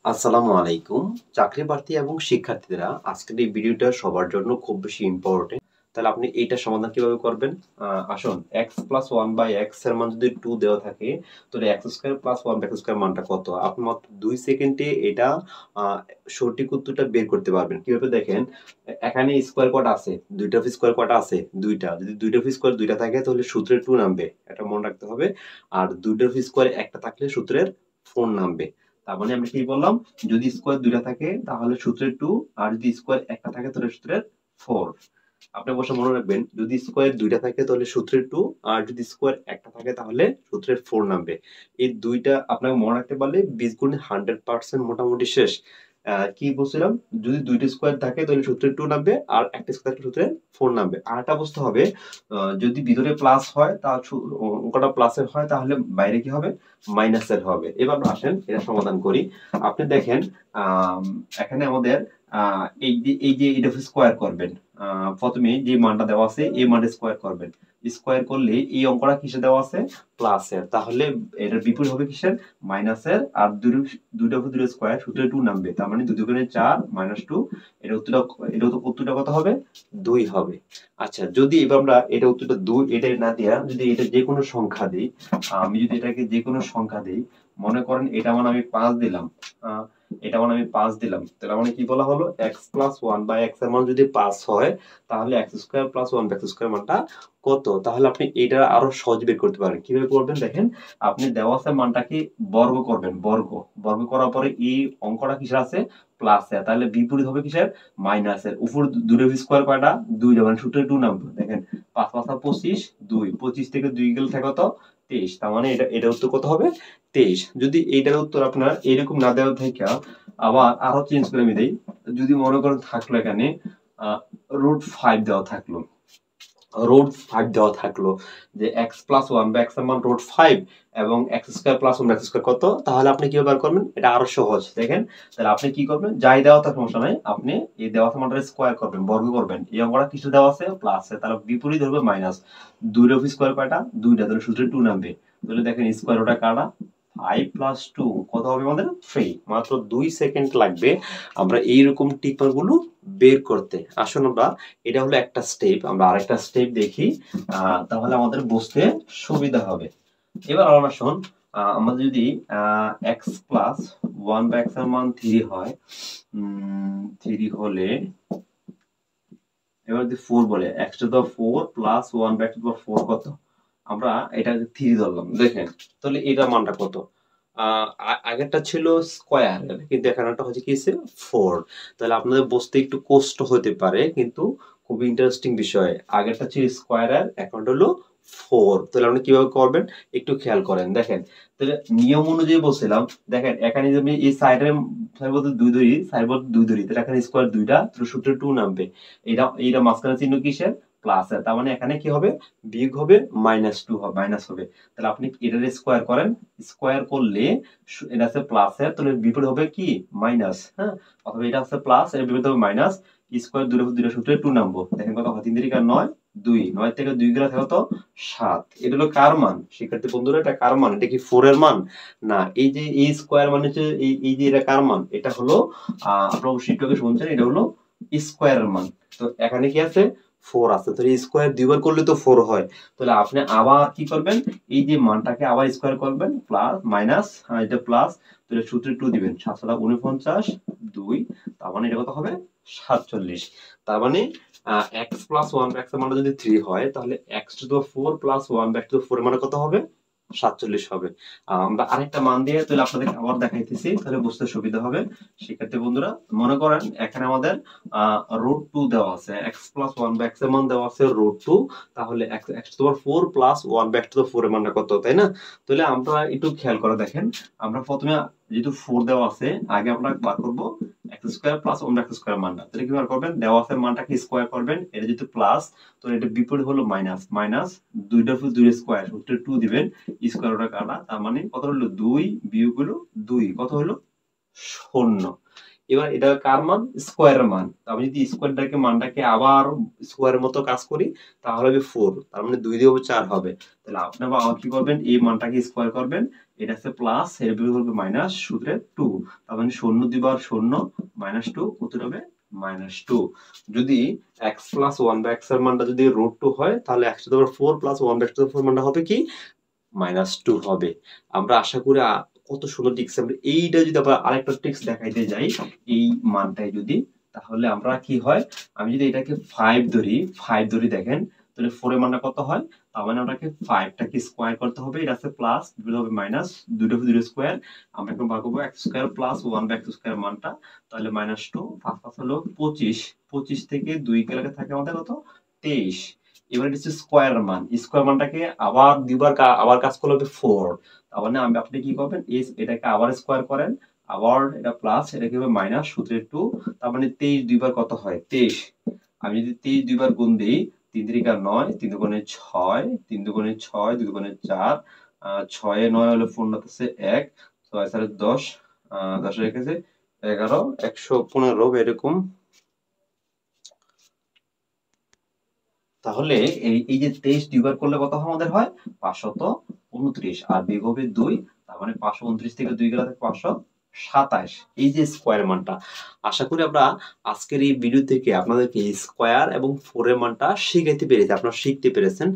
আসসালামু আলাইকুম। চাকরি প্রার্থী এবং শিক্ষার্থীরা আজকের এই ভিডিওটা সবার জন্য খুব বেশি ইম্পর্টেন্ট। তাহলে আপনি এইটার সমাধান কিভাবে করবেন? আসুন x প্লাস 1 বাই x এর মান যদি 2 দেওয়া থাকে, তাহলে x square plus 1 by x square মানটা কত? আপনি মাত্র 2 সেকেন্ডে এটা আ সঠিক উত্তরটা বের করতে পারবেন। কিভাবে দেখেন? এখানে স্কয়ার কয়টা আছে? 2 টা স্কয়ার কয়টা আছে? 2 টা। যদি 2 টার স্কয়ার 2 টা থাকে তাহলে সূত্রে 2 নামবে। এটা মনে রাখতে হবে। আর 2 টার স্কয়ার 1 টা থাকলে সূত্রের 4 নামবে। তার মানে আমরা কি বললাম? যদি স্কয়ার ২ টা থাকে তাহলে সূত্রের 2 আর যদি স্কয়ার ১ টা থাকে তাহলে সূত্রের 4। আপনি অবশ্য মনে রাখবেন যদি স্কয়ার ২ টা থাকে তাহলে সূত্রের 2 আর যদি স্কয়ার ১ টা থাকে তাহলে সূত্রের 4 নামবে। এই ২ টা আপনাকে মনে রাখতে পারলে বীজগণিত 100% মোটামুটি শেষ। কি বলছিলাম? যদি ২ টা স্কয়ার থাকে তাহলে সূত্রের 2 নামবে আর একটা স্কয়ার থাকলে সূত্রের 4 নামবে। আরেকটা বুঝতে হবে যদি ভিতরে প্লাস হয় তা অঙ্কটা প্লাসের হয় তাহলে বাইরে কি হবে? মাইনাসের হবে। এবার আসেন এটা সমাধান করি। আপনি দেখেন এখানে আমাদের এই যে এটা স্কয়ার করবেন। প্রথমে যে মানটা দেওয়া আছে এই মানটা স্কয়ার করবেন। স্কয়ার করলে এই অঙ্কটা কিসে দেওয়া আছে? প্লাসের। তাহলে এটার বিপরীত হবে কিসের? মাইনাসের। আর দুইটার উপর দুইটা স্কয়ার সূত্রে 2 নামবে। তার মানে 2 দুগুণে 4 মাইনাস 2 এটা উত্তরটা কত হবে? 2 হবে। আচ্ছা যদি এবার আমরা এটা উত্তরটা 2 এটা না দিয়া যদি এটা যেকোনো সংখ্যা দেই, আমি যদি এটাকে যেকোনো সংখ্যা দেই, মনে করেন এটা মানে আমি 5 দিলাম। এটা মানে আমি 5 দিলাম। তাহলে মানে কি বলা হলো? x প্লাস 1 বা x এর মান যদি 5 হয় তাহলে x square plus 1 by x square মানটা কত? তাহলে আপনি এটা আরো সহজ বের করতে পারেন। কিভাবে করবেন দেখেন, আপনি দেওয়া আছে মানটাকে বর্গ করবেন, বর্গ। বর্গ করার পরে এই অঙ্কটা কিসের আছে? প্লাসের। তাহলে বিপরীত হবে কিসের? মাইনাসের। উপর 2 এর স্কয়ার কয়টা? 2 টা মানে সূত্রে 2 নামবে। দেখেন 5 5 25 2 25 থেকে 2 গেলে থাকে কত? 23। তার মানে এটা উত্তর কত হবে? 23। যদি এইটার উত্তর আপনার এরকম না দেওয়া থেকে আবার আরো চেঞ্জ করে আমি দেই, যদি মনে করেন থাকলো এখানে √5 দেওয়া থাকলো, √5 দেওয়া থাকলো যে x প্লাস 1 বা x এর মান √5 এবং x square plus 1 x square কত? তাহলে আপনি কিভাবে বের করবেন? এটা আরো সহজ। দেখেন তাহলে আপনি কি করবেন? যাই দেওয়া থাক সমস্যা নাই। আপনি এই দেওয়া মানটা স্কয়ার করবেন, বর্গ করবেন। এই অঙ্কটা কিছু দেওয়া আছে প্লাসে, তাহলে বিপরীত হবে মাইনাস। 2 এর স্কয়ার কয়টা? 2 টা, তাহলে সূত্রে 2 নামবে। তাহলে দেখেন স্কয়ার ওটা কাটা 5 প্লাস 2 কত হবে আমাদের? 3। মাত্র 2 সেকেন্ড লাগবে আমরা এইরকম টিপারগুলো বের করতে। আসুন আমরা এটা হলো একটা স্টেপ, আমরা আরেকটা স্টেপ দেখি, তাহলে আমাদের বুঝতে সুবিধা হবে। এবার আমরা আসুন আমাদের যদি x প্লাস 1 বা x এর মান 3 হয়, 3 হলে এবার যদি 4 বলে x to the 4 plus 1 by x to the 4 কত? আমরা এটা 3 ধরলাম। দেখেন তাহলে এটার মানটা কত? আগেরটা ছিল স্কয়ার কিন্তু এখানেটা হচ্ছে কি 4। তাহলে আপনাদের বুঝতে একটু কষ্ট হতে পারে কিন্তু খুব ইন্টারেস্টিং বিষয়। আগেরটা ছিল স্কয়ার এখনটা হলো 4। তাহলে আপনি কিভাবে করবেন একটু খেয়াল করেন। দেখেন তাহলে নিয়ম অনুযায়ী বলছিলাম, দেখেন এখানে যদি আমি এই সাইডের সাইড বলতে 2 ধরি, সাইড বলতে 2 ধরি, তাহলে এখানে স্কয়ার 2টা, তাহলে সূত্রে 2 নামবে। এটা মাঝখানে চিহ্ন কিসের? প্লাসের। তার মানে এখানে কি হবে? বিয়োগ হবে -2 হবে, মাইনাস হবে। তাহলে আপনি এটার স্কয়ার করেন, স্কয়ার করলে এটা আছে প্লাসের, তাহলে বিপরীত হবে কি? মাইনাস। হ্যাঁ, অথবা এটা আছে প্লাস, এর বিপরীত হবে মাইনাস। স্কয়ার 2 এর উপর 2 টা সূত্রে 2 নামবো। দেখেন কত হয়? 3 3 9 2, 9 থেকে 2 গেলে থাকে কত? 7। এটা হলো কার মান? শিক্ষার্থী বন্ধুরা এটা কার মান? এটা কি 4 এর মান? না, এই যে এই স্কয়ার মানে হচ্ছে এই যে এটা কার মান? এটা হলো আপনারা অবশ্যই একটু আগে শুনছেন, এটা হলো স্কয়ারের মান। তো এখানে কি আছে? 4 আছে। তো এই স্কয়ার দুইবার করলে তো 4 হয়। তাহলে আপনি আবার কি করবেন? এই যে মানটাকে আবার স্কয়ার করবেন, প্লাস মাইনাস এটা প্লাস, তাহলে সূত্রে 2 দিবেন। 7 7 49 2, তার মানে এটা কত হবে? 47। তার মানে x প্লাস 1 x এর মানে যদি 3 হয় তাহলে x to the 4 plus 1 x to the 4 এর মানে কত হবে? 47 হবে। আমরা আরেকটা মান দিয়ে তাহলে আপনাদের আবার দেখাইতেছি, তাহলে বুঝতে সুবিধা হবে। শিক্ষার্থী বন্ধুরা মনে করেন এখানে আমাদের √2 দেওয়া আছে, x প্লাস 1 বা x এর মান দেওয়া আছে √2, তাহলে x to the 4 plus 1 by x to the 4 এর মানটা কত, তাই না? তাহলে আমরা একটু খেয়াল করে দেখেন, আমরা প্রথমে যেহেতু 4 দেওয়া আছে আগে আমরা বার করব x square plus 1 by x square মানটা। তাহলে কি বার করবেন? দেওয়া আছে মানটাকে স্কয়ার করবেন, এটা যেহেতু প্লাস তো এটা বিপরীত হলো মাইনাস, মাইনাস 2 টার উপর 2 স্কয়ার সূত্রে 2 দিবেন, স্কয়ার ওটা কাটা, তার মানে কত হলো? 2 বিয়োগ হলো 2 কত হলো? 0। এবার এটা কার মান? স্কোয়ারের মান। আমি যদি স্কোয়ারটাকে মানটাকে আবার স্কোয়ারের মতো কাজ করি তাহলে হবে 4, তার মানে 2 দিয়ে 4 হবে। তাহলে আপনি আবার কি করবেন, এই মানটাকে স্কোয়ার করবেন, এটা হচ্ছে প্লাস, এর বিপরীত হবে মাইনাস, সূত্রে 2, তার মানে 0 দিবার 0 মাইনাস 2, কত হবে -2। যদি x প্লাস 1 বা x এর মানটা যদি √2 হয় তাহলে x to the power 4 plus 1 by x to the power 4 মানটা হবে কি -2 হবে। আমরা আশা করি কত সুন্দর ট্রিক্স। আমরা এইটা যদি আবার আরেকটা ট্রিক্স দেখাইতে যাই এই মানটাই যদি, তাহলে আমরা কি হয়, আমি যদি এটাকে 5 ধরি দেখেন, তাহলে 4 এর মানটা কত হয়, তার মানে আমাকে 5 টাকে স্কয়ার করতে হবে, এটা আছে প্লাস, দুটো হবে মাইনাস, দুটো হবে দুটো স্কয়ার, আমরা এখন বার করব x square plus 1 by x square মানটা, তাহলে -2, 5 5 হলো 25, 25 থেকে 2 গেলে থাকে আমাদের কত, 23। এবার এটা হচ্ছে স্কয়ার মান, স্কয়ার মানটাকে আবার দুইবার আবার কাজ করলে হবে 4, তার মানে আপনি কি করবেন, এটাকে আবার স্কয়ার করেন, আবার এটা প্লাস, এটা কি হবে মাইনাস, সূত্রে 2, তার মানে 23 দুইবার কত হয় 23। আমি যদি 23 দুইবার গুণ দেই, 3 3 9, 3 দুগুণে 6, 3 দুগুণে 6, 2 দুগুণে 4, 6 এ 9 হলে 4 হচ্ছে 1, 6 4 10, 10 রেখেছে 11, 115 এরকম। তাহলে এই যে 23 দুইবার করলে কত আমাদের হয় 529, আর বিয়োগ হবে 2, তার মানে 529 থেকে 2 গেলে থাকে 527, এই যে স্কয়ার মানটা। আশা করি আমরা আজকের এই ভিডিও থেকে আপনাদেরকে স্কয়ার এবং 4 এর মানটা শিখাইতে পেরেছি, আপনারা শিখতে পেরেছেন।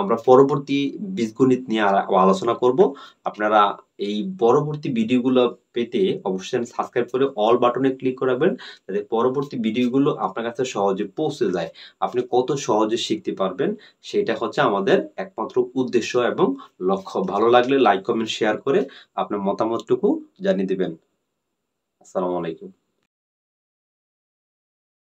আমরা পরবর্তী বীজগণিত নিয়ে আলোচনা করব। আপনারা এই পরবর্তী ভিডিওগুলো পেতে অবশ্যই সাবস্ক্রাইব করে অল বাটনে ক্লিক করে রাখবেন, যাতে পরবর্তী ভিডিওগুলো আপনার কাছে সহজে পৌঁছে যায়। আপনি কত সহজে শিখতে পারবেন সেটা হচ্ছে আমাদের একমাত্র উদ্দেশ্য এবং লক্ষ্য। ভালো লাগলে লাইক কমেন্ট শেয়ার করে আপনার মতামতটুকু জানিয়ে দিবেন। আসসালামু আলাইকুম।